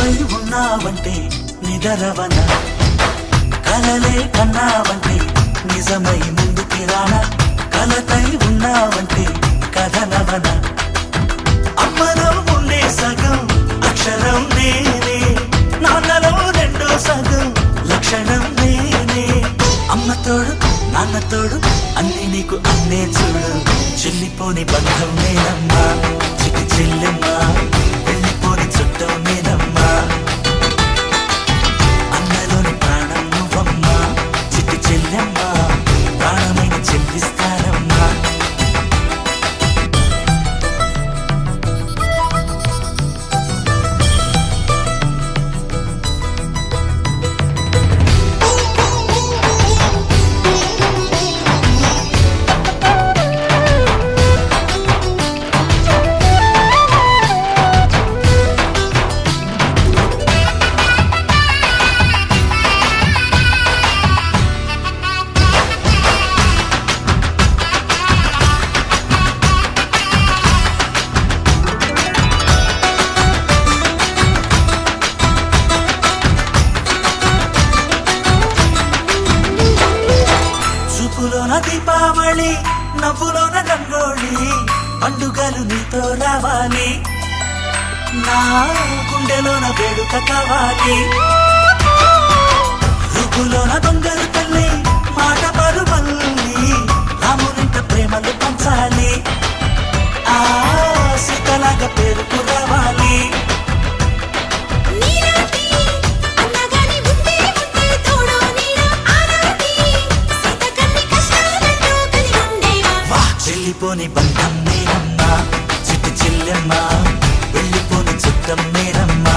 కలవై ఉన్నావంటే నిదరవన, కలలే కన్నావంటే నిజమై ముందుకి రానా, కలతై ఉన్నావంటే కథనవన. అమ్మలో ఉండే సగం అక్షరం నేనే, నాన్నలో రెండో సగం లక్షణం నేనే. అమ్మ తోడు నాన్న తోడు అన్ని నీకు అన్నే చూడు, చెల్లిపోని బంధం నేనమ్మా చిటి చెల్లెమ్మా, వెళ్ళిపోని చుట్టం నేనమ్మా. అన్నలోని ప్రాణం నువ్వమ్మా చిటి చెల్లెమ్మా, ప్రాణమైన చెల్లిస్తానమ్మా. చూపులోన దీపావళి, నవ్వులోన రంగోళి, పండుగలు నీతో రావాలి, నా గుండెలోన వేడుక కావాలి. రూపులోన దొంగలు తల్లి, మాట పరువల్లి, రామునింట ప్రేమలు పంచాలి, ఆ సీతలాగా పేరుకు రావాలి. వెళ్ళిపోని బంధం నేనమ్మా చిట్టి చెల్లెమ్మా, వెళ్ళిపోని చుట్టం నేనమ్మా.